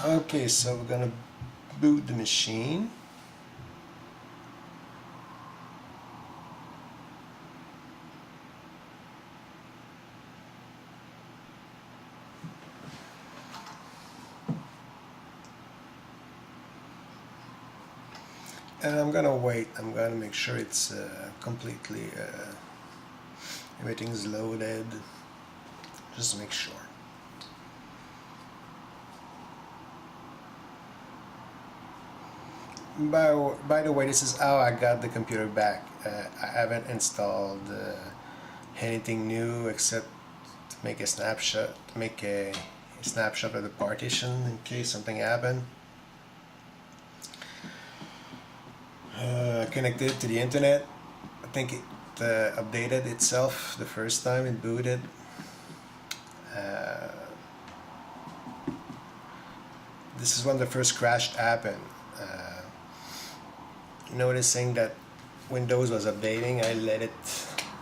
Okay, so we're gonna boot the machine. And I'm gonna wait. I'm gonna make sure it's completely everything's loaded. Just make sure. By the way, this is how I got the computer back. I haven't installed anything new except to make a snapshot, of the partition in case something happened. Connected it to the internet. I think it updated itself the first time it booted. This is when the first crash happened. Noticing that Windows was updating, I let it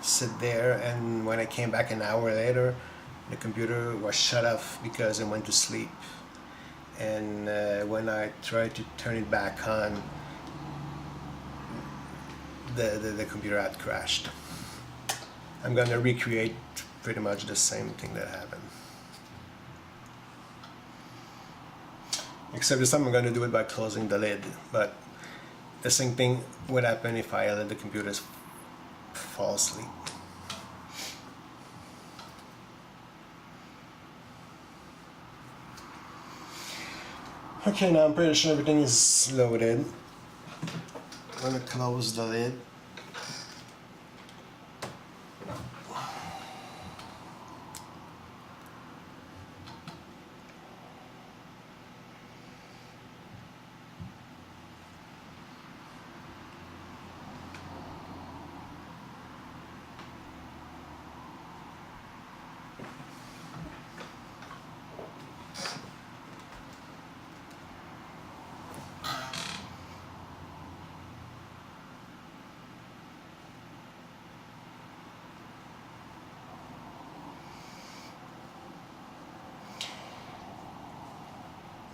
sit there, and when I came back an hour later, the computer was shut off because it went to sleep. And when I tried to turn it back on, the computer had crashed. I'm gonna recreate pretty much the same thing that happened. Except this time I'm gonna do it by closing the lid, but the same thing would happen if I let the computer fall asleep. Okay, now I'm pretty sure everything is loaded. I'm gonna close the lid.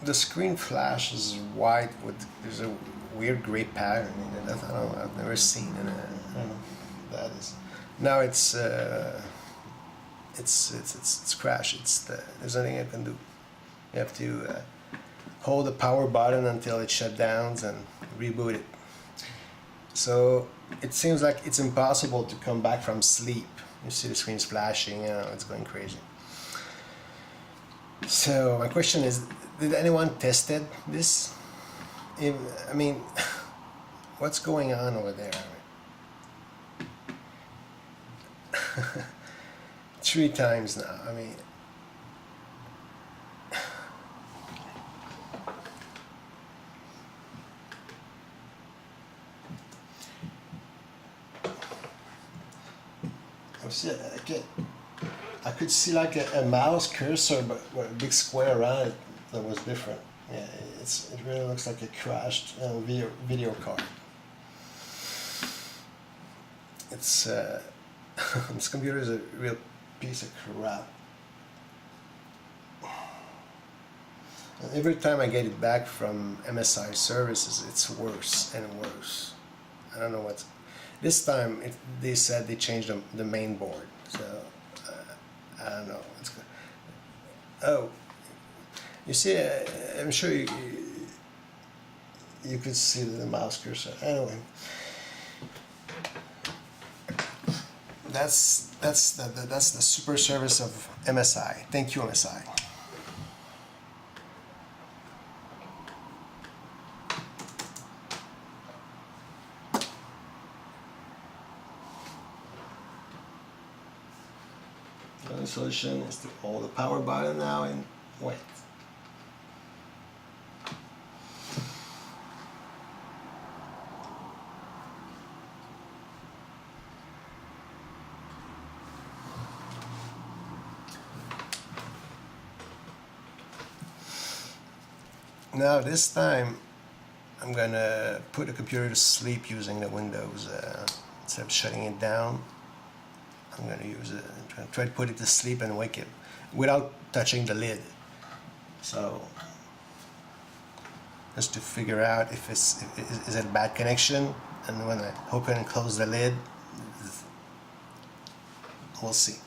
The screen flash is white with there's a weird gray pattern in it. I don't know, I've never seen it. I don't know what that is. Now it's crashed. There's nothing I can do. You have to hold the power button until it shuts down and reboot it. So it seems like it's impossible to come back from sleep. You see the screen's flashing, it's going crazy. So my question is, did anyone tested this? I mean, what's going on over there? 3 times now. I mean, I could see like a mouse cursor, but with a big square around it that was different. Yeah, it really looks like a crashed video card. It's this computer is a real piece of crap. And every time I get it back from MSI services, it's worse and worse. I don't know what's. This time they said they changed the main board, so I don't know. It's good. Oh, you see, I'm sure you could see the mouse cursor. Anyway, that's the super service of MSI. Thank you, MSI. The only solution is to hold the power button now and wait. Now this time I'm gonna put the computer to sleep using the Windows. Instead of shutting it down, I'm gonna use it, try to put it to sleep and wake it without touching the lid. So just to figure out if is it a bad connection, and when I open and close the lid, we'll see.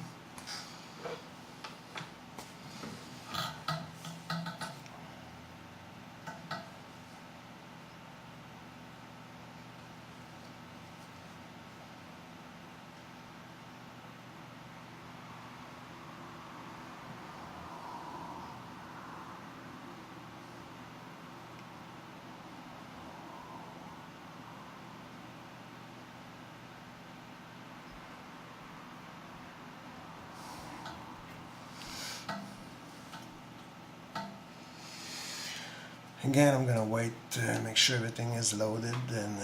Again, I'm gonna wait to make sure everything is loaded, and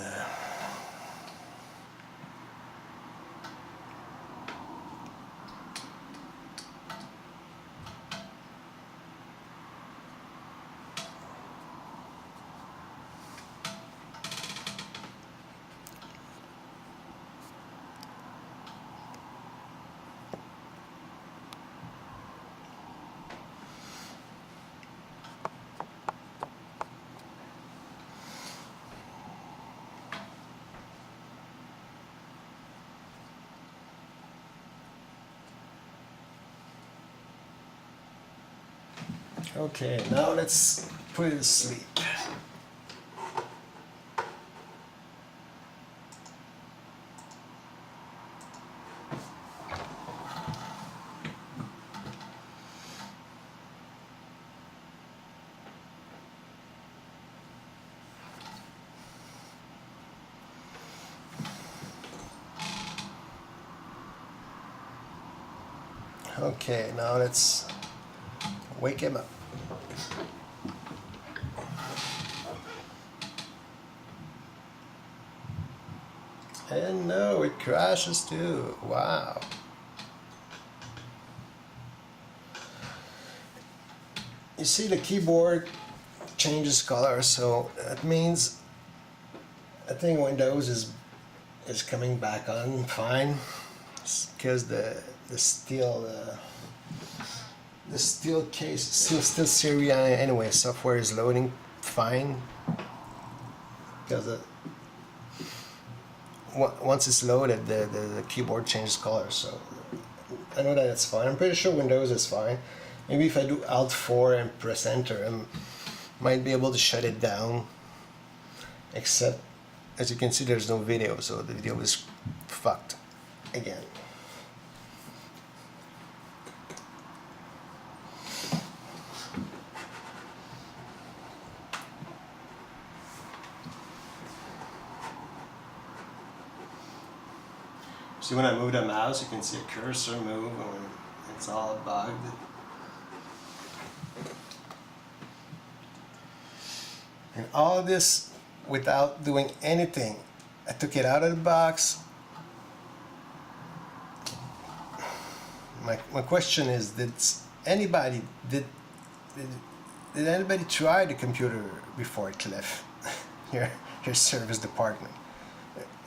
okay, now let's put it to sleep. Okay, now let's wake him up. And no, it crashes too. Wow. You see the keyboard changes color, so that means I think Windows is coming back on fine, because the steel case still Syria anyway. Software is loading fine, because once it's loaded, the keyboard changes color. So I know that it's fine. I'm pretty sure Windows is fine. Maybe if I do Alt 4 and press Enter, I might be able to shut it down. Except, as you can see, there's no video, so the video is fucked again. See, when I move the mouse, you can see a cursor move, and it's all bugged. And all this without doing anything. I took it out of the box. My question is, did anybody try the computer before it left your service department?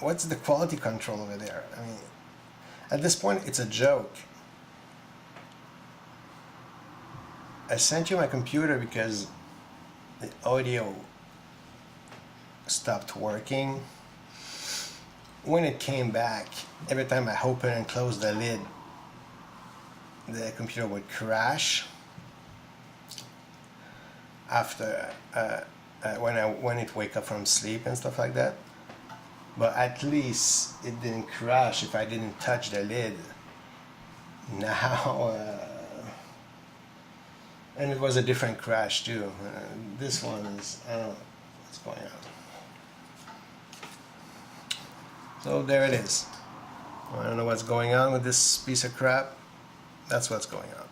What's the quality control over there? I mean, at this point, it's a joke. I sent you my computer because the audio stopped working. When it came back, every time I open and close the lid, the computer would crash. After when it wake up from sleep and stuff like that. But at least it didn't crash if I didn't touch the lid. Now, and it was a different crash too. This one is, I don't know what's going on. So there it is. I don't know what's going on with this piece of crap. That's what's going on.